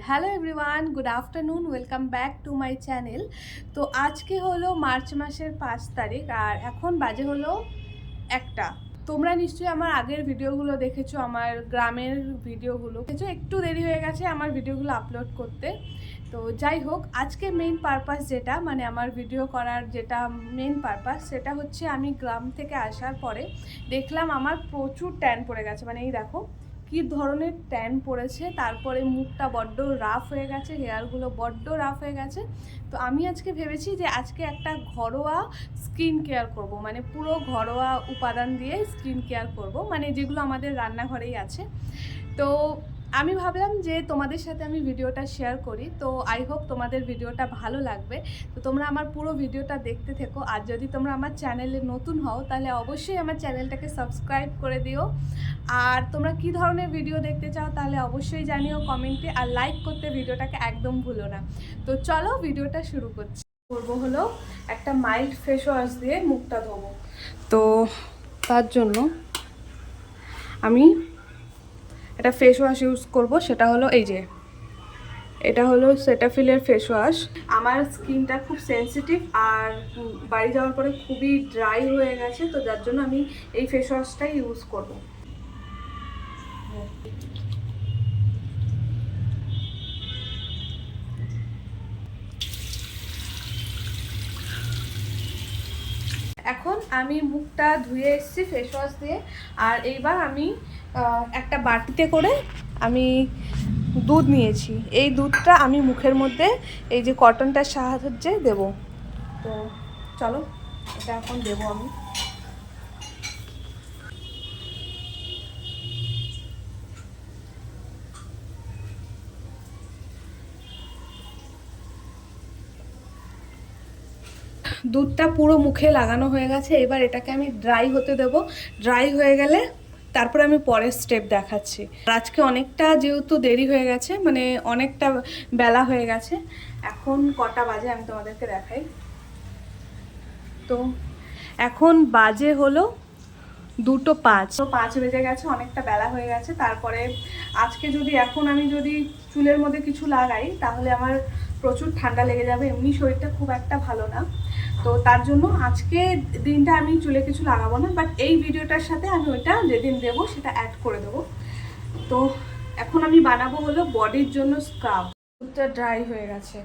Hello everyone, good afternoon, welcome back to my channel. তো আজকে হলো মার্চ মাসের 5 তারিখ আর এখন বাজে হলো 1টা। তোমরা নিশ্চয়ই আমার আগের ভিডিওগুলো দেখেছো, আমার গ্রামের ভিডিওগুলো দেখেছো। একটু দেরি হয়ে গেছে আমার ভিডিওগুলো আপলোড করতে। তো যাই হোক, আজকে মেইন পারপাস যেটা মানে আমার ভিডিও করার যেটা মেইন পারপাস সেটা হচ্ছে আমি গ্রাম থেকে আসার পরে দেখলাম আমার প্রচুর ট্যান পড়ে গেছে। মানে এই দেখো কী ধরনের ট্যান পড়েছে, তারপরে মুখটা বড্ড রাফ হয়ে গেছে, হেয়ারগুলো বড্ড রাফ হয়ে গেছে। তো আমি আজকে ভেবেছি যে আজকে একটা ঘরোয়া স্কিন কেয়ার করব, মানে পুরো ঘরোয়া উপাদান দিয়ে স্কিন কেয়ার করব, মানে যেগুলো আমাদের রান্নাঘরেই আছে। তো আমি ভাবলাম যে তোমাদের সাথে আমি ভিডিওটা শেয়ার করি। তো আই হোপ তোমাদের ভিডিওটা ভালো লাগবে। তো তোমরা আমার পুরো ভিডিওটা দেখতে থেকো। আর যদি তোমরা আমার চ্যানেলে নতুন হও তাহলে অবশ্যই আমার চ্যানেলটাকে সাবস্ক্রাইব করে দিও। আর তোমরা কি ধরনের ভিডিও দেখতে চাও তাহলে অবশ্যই জানিও কমেন্টে, আর লাইক করতে ভিডিওটাকে একদম ভুলো না। তো চলো ভিডিওটা শুরু করছি। করবো হলো একটা মাইল্ড ফেস ওয়াশ দিয়ে মুখটা ধোবো। তো তার জন্য আমি একটা ফেস ওয়াশ ইউজ করব, সেটা হলো এই যে এটা হলো সেটাফিলের ফেস ওয়াশ। আমার স্কিনটা খুব সেন্সিটিভ আর বাড়ি যাওয়ার পরে খুবই ড্রাই হয়ে গেছে, তো যার জন্য আমি এই ফেস ওয়াশটাই ইউজ করব। এখন আমি মুখটা ধুয়ে এসেছি ফেস ওয়াশ দিয়ে। আর এইবার আমি একটা বাটিতে করে আমি দুধ নিয়েছি। এই দুধটা আমি মুখের মধ্যে এই যে কটনটার সাহায্যে দেব। তো চলো এটা এখন দেবো আমি। দুধটা পুরো মুখে লাগানো হয়ে গেছে, এবার এটাকে আমি ড্রাই হতে দেব। ড্রাই হয়ে গেলে তারপরে আমি পরের স্টেপ দেখাচ্ছি। আজকে অনেকটা যেহেতু দেরি হয়ে গেছে, মানে অনেকটা বেলা হয়ে গেছে। এখন কটা বাজে আমি তোমাদেরকে দেখাই। তো এখন বাজে হলো 2:05 বেজে গেছে, অনেকটা বেলা হয়ে গেছে। তারপরে আজকে যদি এখন আমি যদি চুলের মধ্যে কিছু লাগাই তাহলে আমার প্রচুর ঠান্ডা লেগে যাবে, এমনি শরীরটা খুব একটা ভালো না। তো তার জন্য আজকে দিনটা আমি চুলে কিছু লাগাবো না, বাট এই ভিডিওটার সাথে আমি ওইটা যেদিন দেবো সেটা অ্যাড করে দেবো। তো এখন আমি বানাবো হলো বডির জন্য স্ক্রাব। দুধটা ড্রাই হয়ে গেছে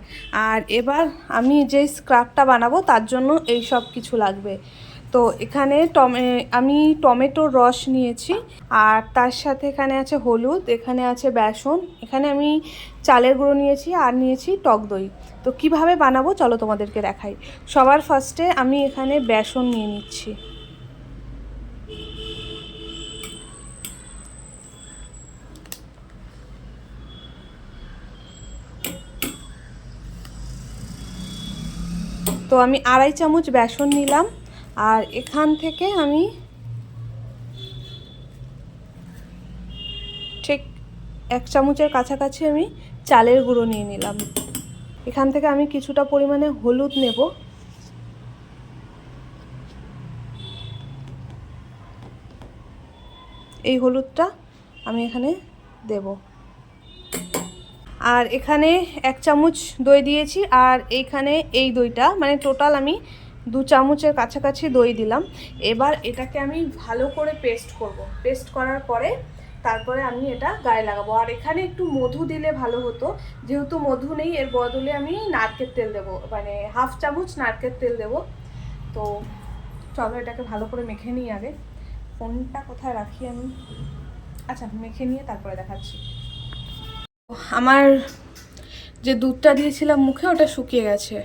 আর এবার আমি যে স্ক্রাবটা বানাবো তার জন্য এই সব কিছু লাগবে। তো এখানে আমি টমেটোর রস নিয়েছি, আর তার সাথে এখানে আছে হলুদ, এখানে আছে বেসন, এখানে আমি চালের গুঁড়ো নিয়েছি, আর নিয়েছি টক দই। তো কিভাবে বানাবো চলো তোমাদেরকে দেখাই। সবার ফার্স্টে আমি এখানে বেসন নিয়ে নিচ্ছি। তো আমি 2.5 চামচ বেসন নিলাম, আর এখান থেকে আমি ঠিক 1 চামচের কাছাকাছি আমি চালের গুঁড়ো নিয়ে নিলাম। এখান থেকে আমি কিছুটা পরিমাণে হলুদ নেব। এই হলুদটা আমি এখানে দেব। আর এখানে 1 চামচ দই দিয়েছি, আর এইখানে এই দইটা মানে টোটাল আমি 2 চামচের কাছাকাছি দই দিলাম। এবার এটাকে আমি ভালো করে পেস্ট করব। পেস্ট করার পরে তারপরে আমি এটা গায়ে লাগাবো। আর এখানে একটু মধু দিলে ভালো হতো, যেহেতু মধু নেই এর বদলে আমি নারকেল তেল দেবো, মানে 1/2 চামচ নারকেল তেল দেবো। তো চলো এটাকে ভালো করে মেখে নিই আগে। ফোনটা কোথায় রাখি আমি, আচ্ছা মেখে নিয়ে তারপরে দেখাচ্ছি। আমার যে দুধটা দিয়েছিলাম মুখে ওটা শুকিয়ে গেছে।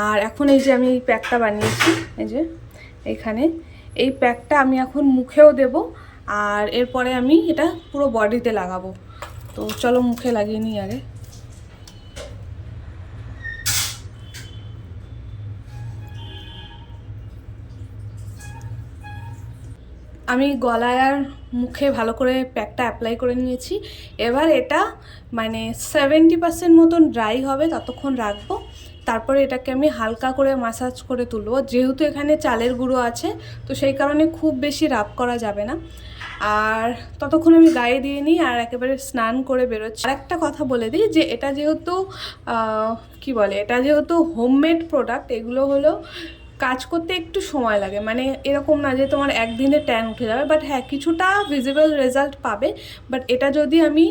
আর এখন এই যে আমি এই প্যাকটা বানিয়েছি, এই যে এইখানে এই প্যাকটা আমি এখন মুখেও দেব, আর এরপরে আমি এটা পুরো বডিতে লাগাবো। তো চলো মুখে লাগিয়ে নিই আগে। আমি গলায় আর মুখে ভালো করে প্যাকটা অ্যাপ্লাই করে নিয়েছি। এবার এটা মানে 70% মতন ড্রাই হবে ততক্ষণ রাখবো। তারপরে এটাকে আমি হালকা করে মাসাজ করে তুলবো। যেহেতু এখানে চালের গুঁড়ো আছে তো সেই কারণে খুব বেশি রাব করা যাবে না। আর ততক্ষণ আমি গায়ে দিয়ে নিই আর একেবারে স্নান করে বেরোচ্ছি। আর একটা কথা বলে দিই যে এটা যেহেতু কি বলে, এটা যেহেতু হোমমেড প্রোডাক্ট, এগুলো হলো কাজ করতে একটু সময় লাগে, মানে এরকম না যে তোমার একদিনে ট্যান উঠে যাবে, বাট হ্যাঁ কিছুটা ভিজিবল রেজাল্ট পাবে। বাট এটা যদি আমি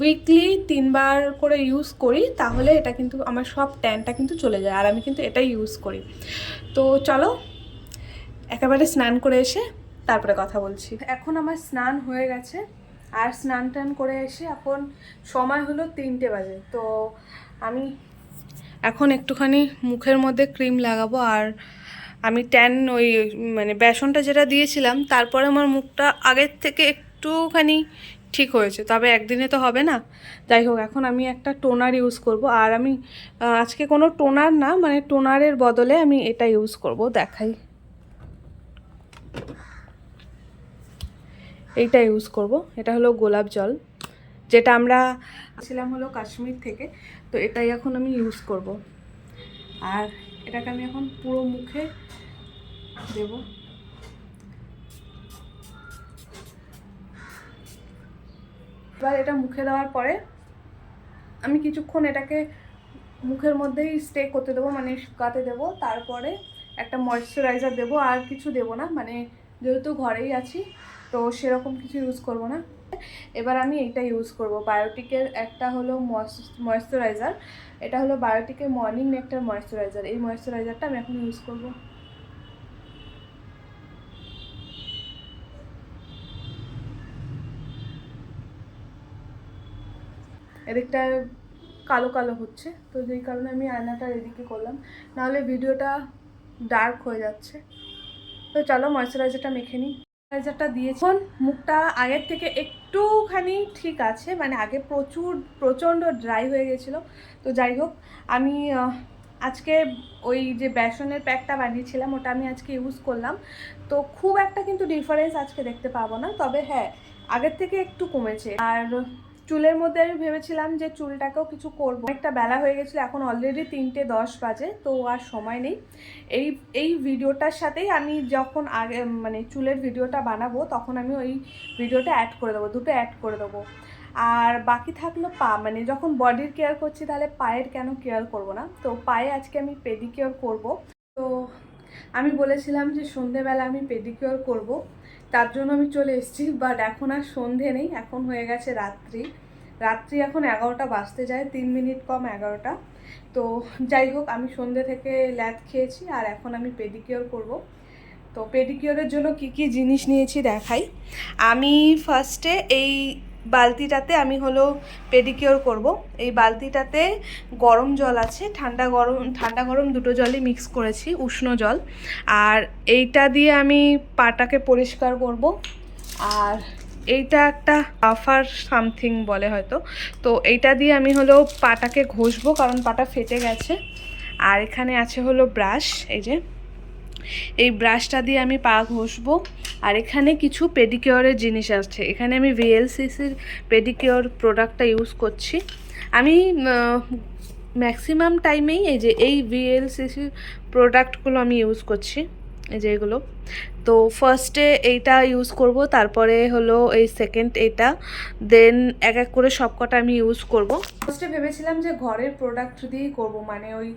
উইকলি 3বার করে ইউজ করি তাহলে এটা কিন্তু আমার সব ট্যানটা কিন্তু চলে যায়, আর আমি কিন্তু এটাই ইউজ করি। তো চলো একেবারে স্নান করে এসে তারপরে কথা বলছি। এখন আমার স্নান হয়ে গেছে, আর স্নান টান করে এসে এখন সময় হলো 3টে বাজে। তো আমি এখন একটুখানি মুখের মধ্যে ক্রিম লাগাবো। আর আমি ট্যান ওই মানে বেসনটা যেটা দিয়েছিলাম তারপরে আমার মুখটা আগের থেকে একটুখানি ঠিক হয়েছে, তবে একদিনে তো হবে না। যাই হোক, এখন আমি একটা টোনার ইউজ করব। আর আমি আজকে কোনো টোনার না, মানে টোনারের বদলে আমি এটা ইউজ করব, দেখাই। এইটা ইউজ করব, এটা হলো গোলাপ জল, যেটা আমরা ছিলাম হলো কাশ্মীর থেকে। তো এটাই এখন আমি ইউজ করব, আর এটাকে আমি এখন পুরো মুখে দেব। এবার এটা মুখে দেওয়ার পরে আমি কিছুক্ষণ এটাকে মুখের মধ্যেই স্টে করতে দেবো, মানে শুকাতে দেবো। তারপরে একটা ময়েশ্চারাইজার দেবো, আর কিছু দেবো না, মানে যেহেতু ঘরেই আছি তো সেরকম কিছু ইউজ করব না। এবার আমি এইটা ইউজ করব, বায়োটিকের একটা হলো ময়েশ্চারাইজার। এটা হলো বায়োটিকের মর্নিং নেকটার ময়েশ্চারাইজার। এই ময়েশ্চারাইজারটা আমি এখন ইউজ করব। এদিকটায় কালো কালো হচ্ছে, তো যেই কারণে আমি আয়নাটা এদিকে করলাম, নাহলে ভিডিওটা ডার্ক হয়ে যাচ্ছে। তো চলো ময়েশ্চারাইজারটা মেখে নিই। ময়েশ্চারাইজারটা দিয়েছি, এখন মুখটা আগের থেকে একটুখানি ঠিক আছে, মানে আগে প্রচণ্ড ড্রাই হয়ে গেছিলো। তো যাই হোক, আমি আজকে ওই যে বেসনের প্যাকটা বানিয়েছিলাম ওটা আমি আজকে ইউজ করলাম। তো খুব একটা কিন্তু ডিফারেন্স আজকে দেখতে পাবো না, তবে হ্যাঁ আগের থেকে একটু কমেছে। আর চুলের মধ্যে আমি ভেবেছিলাম যে চুলটাকেও কিছু করবো, একটা বেলা হয়ে গেছিলো, এখন অলরেডি 3টে 10 বাজে, তো আর সময় নেই। এই ভিডিওটার সাথেই আমি যখন আগে মানে চুলের ভিডিওটা বানাবো তখন আমি ওই ভিডিওটা অ্যাড করে দেবো, দুটো অ্যাড করে দেবো। আর বাকি থাকলো পা, মানে যখন বডির কেয়ার করছি তাহলে পায়ের কেন কেয়ার করব না। তো পায়ে আজকে আমি পেডিকিওর করব। তো আমি বলেছিলাম যে সন্ধেবেলা আমি পেডিকিওর করব, তার জন্য আমি চলে এসেছি। বাট এখন আর সন্ধে নেই, এখন হয়ে গেছে রাত্রি এখন 11টা বাজতে যায়, 3 মিনিট কম 11টা। তো যাই হোক, আমি সন্ধে থেকে ল্যাদ খেয়েছি আর এখন আমি পেডিকিওর করব। তো পেডিকিওরের জন্য কি কি জিনিস নিয়েছি দেখাই। আমি ফার্স্টে এই বালতিটাতে আমি হলো পেডিকিওর করব। এই বালতিটাতে গরম জল আছে, ঠান্ডা গরম দুটো জলই মিক্স করেছি, উষ্ণ জল। আর এইটা দিয়ে আমি পাটাকে পরিষ্কার করব। আর এইটা একটা বাফার সামথিং বলে হয়তো, তো এইটা দিয়ে আমি হলো পাটাকে ঘষবো, কারণ পাটা ফেটে গেছে। আর এখানে আছে হলো ব্রাশ, এই ব্রাশটা দিয়ে আমি পা ঘষবো। আর এখানে কিছু পেডিকিওরের জিনিস আছে, এখানে আমি ভিএলসিসির পেডিকিওর প্রোডাক্টটা ইউজ করছি। আমি ম্যাক্সিমাম টাইমেই এই ভিএলসিসির প্রোডাক্টগুলো আমি ইউজ করছি, এই যে এগুলো। তো ফার্স্টে এইটা ইউজ করব, তারপরে হলো এই সেকেন্ড এটা, দেন এক এক করে সব কটা আমি ইউজ করব। ফার্স্টে ভেবেছিলাম যে ঘরের প্রোডাক্ট দিয়েই করব, মানে ওই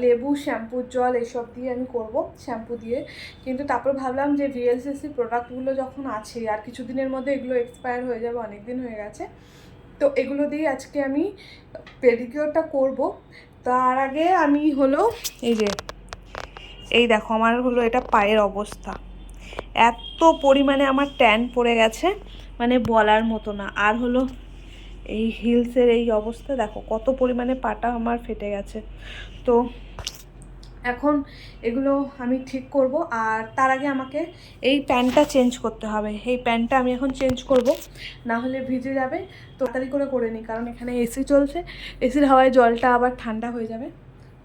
লেবু, শ্যাম্পুর জল এসব দিয়ে আমি করব, শ্যাম্পু দিয়ে। কিন্তু তারপর ভাবলাম যে ভিএলসিসি প্রোডাক্টগুলো যখন আছে আর কিছুদিনের মধ্যে এগুলো এক্সপায়ার হয়ে যাবে, অনেক দিন হয়ে গেছে, তো এগুলো দিয়ে আজকে আমি পেডিকিওরটা করব। তার আগে আমি হলো এই দেখো আমার হলো এটা পায়ের অবস্থা, এত পরিমাণে আমার ট্যান পড়ে গেছে, মানে বলার মতো না। আর হলো এই হিলসের এই অবস্থা দেখো, কত পরিমাণে পাটা আমার ফেটে গেছে। তো এখন এগুলো আমি ঠিক করব। আর তার আগে আমাকে এই প্যান্টটা চেঞ্জ করতে হবে, এই প্যান্টটা আমি এখন চেঞ্জ করব, না হলে ভিজে যাবে। তো তাড়াতাড়ি করে নিই, কারণ এখানে এসি চলছে, এসির হাওয়ায় জলটা আবার ঠান্ডা হয়ে যাবে।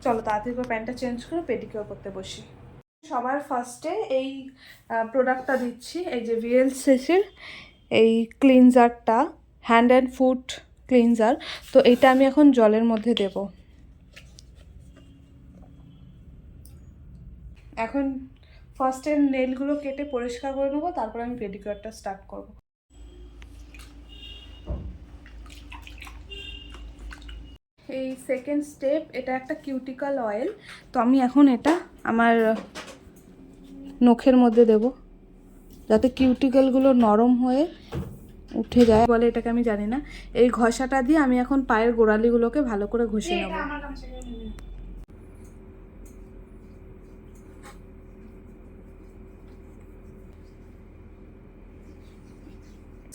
চলো তাড়াতাড়ি করে প্যান্টটা চেঞ্জ করে পেডিকিওর করতে বসি। সবার ফার্স্টে এই প্রোডাক্টটা দিচ্ছি, এই যে ভিএলসিসির এই ক্লিনজারটা, হ্যান্ড অ্যান্ড ফুট ক্লিনজার। তো এইটা আমি এখন জলের মধ্যে দেব। এখন ফার্স্টে নেলগুলো কেটে পরিষ্কার করে নেবো, তারপর আমি পেডিকিওরটা স্টার্ট করব। এই সেকেন্ড স্টেপ, এটা একটা কিউটিক্যাল অয়েল। তো আমি এখন এটা আমার নখের মধ্যে দেব, যাতে কিউটিক্যালগুলো নরম হয়ে উঠে যায় বলে এটাকে, আমি জানি না। এই ঘষাটা দিয়ে আমি এখন পায়ের গোড়ালিগুলোকে ভালো করে ঘষে নেব।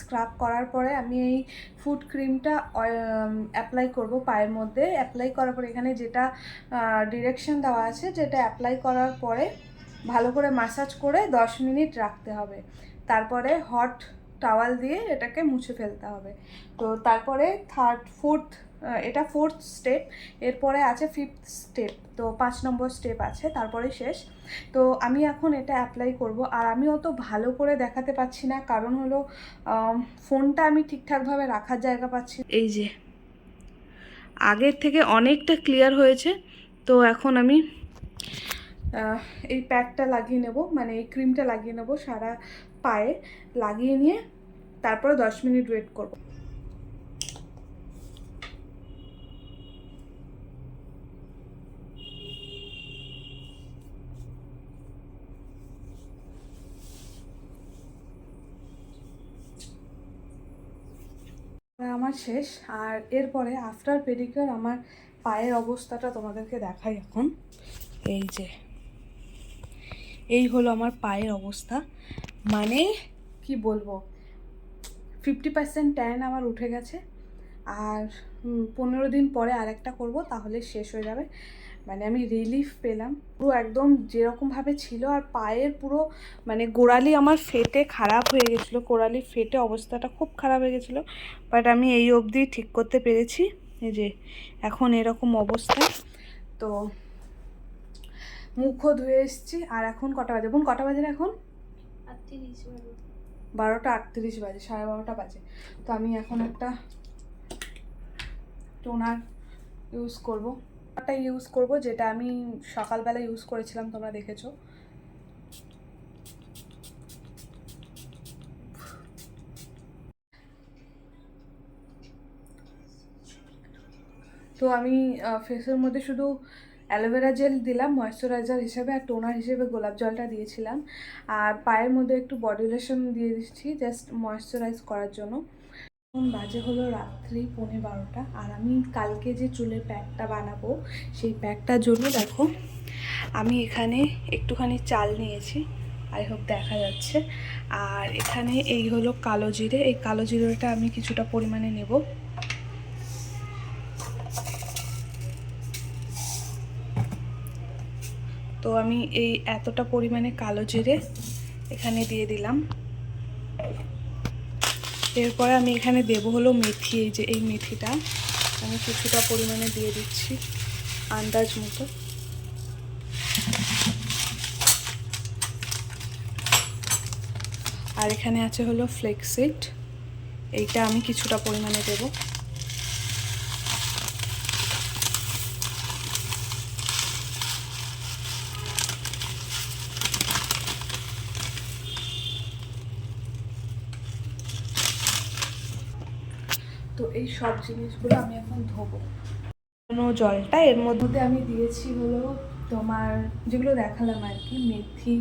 স্ক্রাব করার পরে আমি এই ফুট ক্রিমটা অ্যাপ্লাই করব পায়ের মধ্যে। অ্যাপ্লাই করার পরে এখানে যেটা ডিরেকশন দেওয়া আছে, যেটা অ্যাপ্লাই করার পরে ভালো করে ম্যাসাজ করে 10 মিনিট রাখতে হবে। তারপরে হট টাওয়াল দিয়ে এটাকে মুছে ফেলতে হবে। তো তারপরে এটা 4th স্টেপ। এরপরে আছে 5th স্টেপ। তো 5 নম্বর স্টেপ আছে, তারপরে শেষ। তো আমি এখন এটা অ্যাপ্লাই করব। আর আমি অত ভালো করে দেখাতে পাচ্ছি না, কারণ হলো ফোনটা আমি ঠিকঠাকভাবে রাখার জায়গা পাচ্ছি। এই যে আগের থেকে অনেকটা ক্লিয়ার হয়েছে। তো এখন আমি এই প্যাকটা লাগিয়ে নেব, মানে এই ক্রিমটা লাগিয়ে নেব সারা পায়ে, লাগিয়ে নিয়ে তারপরে 10 মিনিট ওয়েট করব। আমার শেষ। আর এরপরে আফটার পেডিকিউর আমার পায়ের অবস্থাটা তোমাদেরকে দেখাই এখন। এই যে এই হলো আমার পায়ের অবস্থা, মানে কি বলবো, 50% ট্যান আমার উঠে গেছে। আর 15 দিন পরে আরেকটা করব, তাহলে শেষ হয়ে যাবে। মানে আমি রিলিফ পেলাম পুরো, একদম যেরকমভাবে ছিল। আর পায়ের পুরো মানে গোড়ালি আমার ফেটে খারাপ হয়ে গেছিলো, গোড়ালি ফেটে অবস্থাটা খুব খারাপ হয়ে গেছিলো। বাট আমি এই অবধি ঠিক করতে পেরেছি। এই যে এখন এরকম অবস্থা। তো মুখও ধুয়ে এসেছি। আর এখন কটা বাজে বোন, কটা বাজে এখন? 12টা 38 বাজে, 12:30 বাজে। তো আমি এখন একটা টোনার ইউজ করব, যেটা আমি সকালবেলা ইউজ করেছিলাম, তোমরা দেখেছো। তো আমি ফেসের মধ্যে শুধু অ্যালোভেরা জেল দিলাম ময়েশ্চারাইজার হিসেবে, আর টোনার হিসেবে গোলাপ জলটা দিয়েছিলাম। আর পায়ের মধ্যে একটু বডি লোশন দিয়ে দিচ্ছি জাস্ট ময়েশ্চারাইজ করার জন্য। এখন বাজে হলো রাত্রি 11:30। আর আমি কালকে যে চুলের প্যাকটা বানাবো, সেই প্যাকটার জন্য দেখো আমি এখানে একটুখানি চাল নিয়েছি, আই হোপ দেখা যাচ্ছে। আর এখানে এই হলো কালো জিরে, এই কালো জিরেটা আমি কিছুটা পরিমাণে নেব। তো আমি এই এতটা পরিমাণে কালো জিরে এখানে দিয়ে দিলাম। এরপরে আমি এখানে দেব হলো মেথি। এই যে এই মেথিটা আমি কিছুটা পরিমাণে দিয়ে দিচ্ছি আন্দাজ মতো। আর এখানে আছে হলো ফ্লেক্সিড, এইটা আমি কিছুটা পরিমাণে দেব। তো এই সব জিনিসগুলো আমি এখন ধোবো। জলটা এর মধ্যে আমি দিয়েছি হলো তোমার যেগুলো দেখালাম আর কি, মেথি,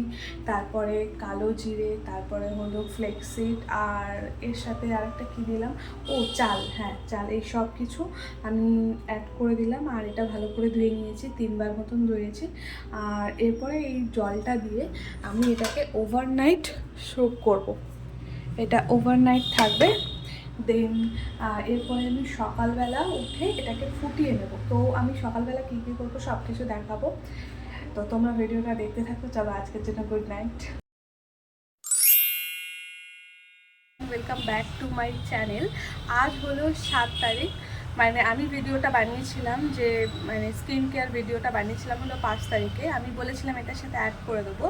তারপরে কালো জিরে, তারপরে হলো ফ্লেক্সিড, আর এর সাথে আরেকটা কি দিলাম, ও চাল, হ্যাঁ চাল। এই সব কিছু আমি অ্যাড করে দিলাম। আর এটা ভালো করে ধুয়ে নিয়েছি, 3 বার মতন ধুয়েছি। আর এরপরে এই জলটা দিয়ে আমি এটাকে ওভারনাইট সোক করব। এটা ওভারনাইট থাকবে। দেন এরপরে আমি সকালবেলা উঠে এটাকে ফুটিয়ে নেব। তো আমি সকালবেলা কী কী করবো সব কিছু দেখাবো। তো তোমরা ভিডিওটা দেখতে থাকো। চলো আজকের জন্য good night. Welcome back to my channel. আজ হলো 7 তারিখ। মানে আমি ভিডিওটা বানিয়েছিলাম, যে মানে স্কিন কেয়ার ভিডিওটা বানিয়েছিলাম হলো 5 তারিখে। আমি বলেছিলাম এটার সাথে অ্যাড করে দেবো।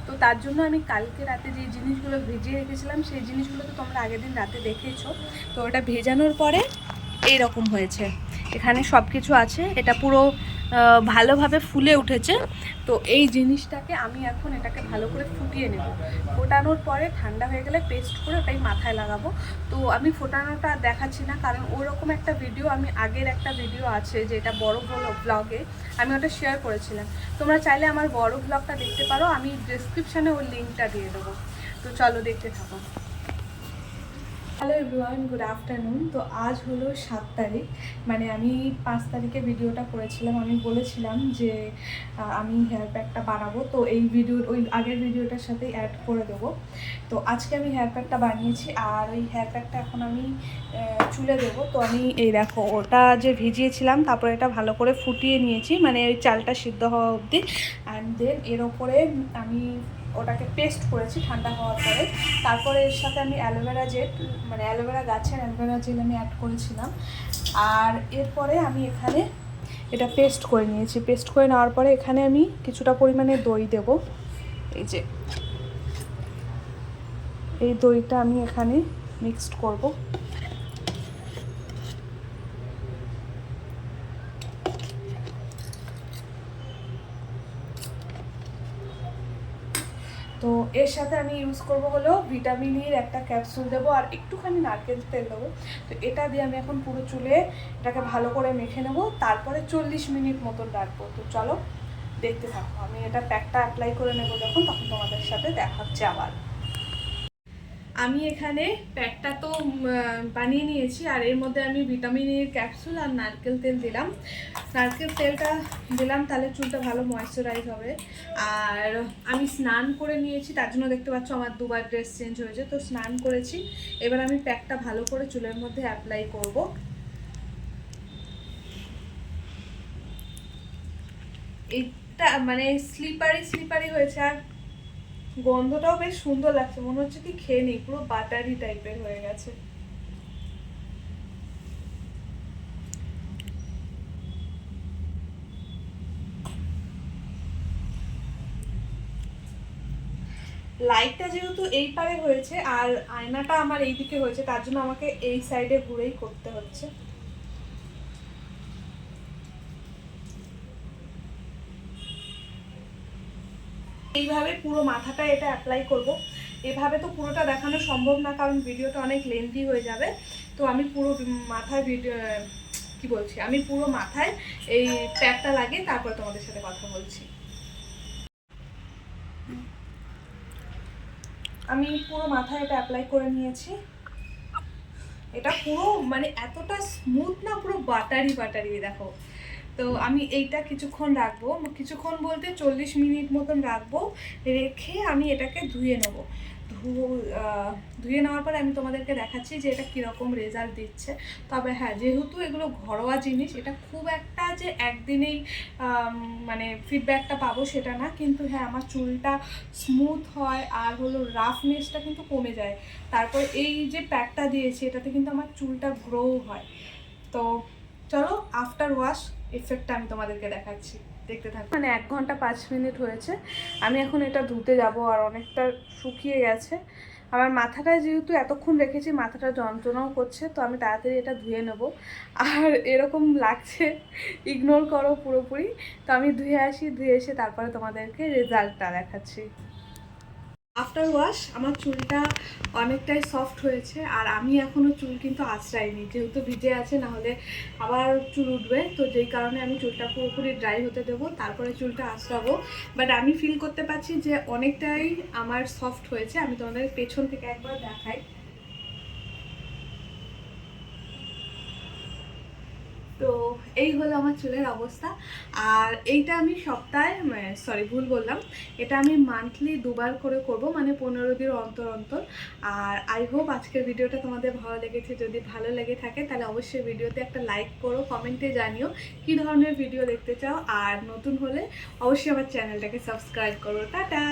তো তার জন্য আমি কালকে রাতে যে জিনিসগুলো ভিজিয়ে রেখেছিলাম, সেই জিনিসগুলো তো তোমরা আগের দিন রাতে দেখেছো। তো ওটা ভেজানোর পরে এইরকম হয়েছে। এখানে সব কিছু আছে। এটা পুরো ভালোভাবে ফুলে উঠেছে। তো এই জিনিসটাকে আমি এখন এটাকে ভালো করে ফুটিয়ে নেব। ফোটানোর পরে ঠান্ডা হয়ে গেলে পেস্ট করে ওটাই মাথায় লাগাবো। তো আমি ফোটানোটা দেখাচ্ছি না, কারণ ওরকম একটা ভিডিও আমি আগের একটা ভিডিও আছে যেটা বড় ব্লগে আমি ওটা শেয়ার করেছিলাম। তোমরা চাইলে আমার বড় ব্লগটা দেখতে পারো, আমি ডেসক্রিপশানে ওর লিঙ্কটা দিয়ে দেবো। তো চলো দেখতে থাকো। Hello everyone, good afternoon. তো আজ হলো 7 তারিখ, মানে আমি 5 তারিখে ভিডিওটা করেছিলাম। আমি বলেছিলাম যে আমি হেয়ার প্যাকটা বানাবো, তো এই ওই আগের ভিডিওটার সাথে অ্যাড করে দেবো। তো আজকে আমি হেয়ার প্যাকটা বানিয়েছি, আর ওই হেয়ার প্যাকটা এখন আমি চুলে দেবো। তো আমি এই দেখো ওটা যে ভিজিয়েছিলাম, তারপরে এটা ভালো করে ফুটিয়ে নিয়েছি, মানে ওই চালটা সিদ্ধ হওয়া অবধি। অ্যান্ড দেন এর ওপরে আমি ওটাকে পেস্ট করেছি ঠান্ডা হওয়ার পরে। তারপরে এর সাথে আমি অ্যালোভেরা জেল, মানে অ্যালোভেরা গাছের অ্যালোভেরা জেল আমি অ্যাড করেছিলাম। আর এরপরে আমি এখানে এটা পেস্ট করে নিয়েছি। পেস্ট করে নেওয়ার পরে এখানে আমি কিছুটা পরিমাণে দই দেব। এই যে এই দইটা আমি এখানে মিক্সড করব। তো এর সাথে আমি ইউজ করব হলো ভিটামিন ইর একটা ক্যাপসুল দেবো, আর একটুখানি নারকেল তেল দেবো। তো এটা দিয়ে আমি এখন পুরো চুলে এটাকে ভালো করে মেখে নেবো, তারপরে 40 মিনিট মতন রাখবো। তো চলো দেখতে থাকো। আমি এটা প্যাকটা অ্যাপ্লাই করে নেবো যখন, তখন তোমাদের সাথে দেখা হচ্ছে আবার। আমি এখানে প্যাকটা তো বানিয়ে নিয়েছি, আর এর মধ্যে আমি ভিটামিন ইর ক্যাপসুল আর নারকেল তেল দিলাম। নারকেল তেলটা দিলাম তাহলে চুলটা ভালো ময়েশ্চারাইজ হবে। আর আমি স্নান করে নিয়েছি, তার জন্য দেখতে পাচ্ছ আমার দুবার ড্রেস চেঞ্জ হয়েছে। তো স্নান করেছি, এবার আমি প্যাকটা ভালো করে চুলের মধ্যে অ্যাপ্লাই করব। এইটা মানে স্লিপারি হয়েছে, আর গন্ধটাও বেশ সুন্দর লাগছে, মনে হচ্ছে কি খেয়ে নিই, পুরো বাটারি টাইপের হয়ে গেছে। লাইটটা যেহেতু এই পারে হয়েছে আর আয়নাটা আমার এই দিকে হয়েছে, তার জন্য আমাকে এই সাইডে ঘুরেই করতে হচ্ছে। এইভাবে পুরো মাথাটা এটা অ্যাপ্লাই করব। এভাবে তো পুরোটা দেখানো সম্ভব না, কারণ ভিডিওটা অনেক লেন্থি হয়ে যাবে। তো আমি পুরো মাথায় আমি পুরো মাথায় এই প্যাকটা লাগিয়ে তারপর তোমাদের সাথে কথা বলছি। আমি পুরো মাথায় এটা অ্যাপ্লাই করে নিয়েছি। এটা পুরো মানে এতটা স্মুথ না, পুরো বাটারি দেখো। তো আমি এইটা কিছুক্ষণ রাখবো, কিছুক্ষণ বলতে 40 মিনিট মতন রাখবো। রেখে আমি এটাকে ধুয়ে নেবো। ধুয়ে নেওয়ার পরে আমি তোমাদেরকে দেখাচ্ছি যে এটা কীরকম রেজাল্ট দিচ্ছে। তবে হ্যাঁ, যেহেতু এগুলো ঘরোয়া জিনিস, এটা খুব একটা যে একদিনেই মানে ফিডব্যাকটা পাবো সেটা না, কিন্তু হ্যাঁ আমার চুলটা স্মুথ হয়, আর হলো রাফনেসটা কিন্তু কমে যায়। তারপর এই যে প্যাকটা দিয়েছি এটাতে কিন্তু আমার চুলটা গ্রো হয়। তো চলো আফটার ওয়াশ এফেক্টটা আমি তোমাদেরকে দেখাচ্ছি, দেখতে থাকো। মানে 1 ঘন্টা 5 মিনিট হয়েছে, আমি এখন এটা ধুতে যাব, আর অনেকটা শুকিয়ে গেছে। আমার মাথাটায় যেহেতু এতক্ষণ রেখেছি, মাথাটা যন্ত্রণাও করছে, তো আমি তাড়াতাড়ি এটা ধুয়ে নেব। আর এরকম লাগছে, ইগনোর করো পুরোপুরি। তো আমি ধুয়ে আসি, ধুয়ে এসে তারপরে তোমাদেরকে রেজাল্টটা দেখাচ্ছি। আফটার ওয়াশ আমার চুলটা অনেকটাই সফট হয়েছে, আর আমি এখনও চুল কিন্তু আঁচড়াইনি, যেহেতু ভিজে আছে, না হলে আবার চুল উঠবে। তো যেই কারণে আমি চুলটা পুরোপুরি ড্রাই হতে দেবো, তারপরে চুলটা আঁচড়াবো। বাট আমি ফিল করতে পারছি যে অনেকটাই আমার সফট হয়েছে। আমি তোমাদের পেছন থেকে একবার দেখাই। তো এই হলো আমার চুলের অবস্থা। আর এইটা আমি সপ্তাহে, ভুল বললাম, এটা আমি মান্থলি 2 বার করে করব, মানে 15 দিন অন্তর অন্তর। আর আই হোপ আজকের ভিডিওটা তোমাদের ভালো লেগেছে। যদি ভালো লেগে থাকে তাহলে অবশ্যই ভিডিওতে একটা লাইক করো, কমেন্টে জানিও কী ধরনের ভিডিও দেখতে চাও, আর নতুন হলে অবশ্যই আমার চ্যানেলটাকে সাবস্ক্রাইব করো। টাটা।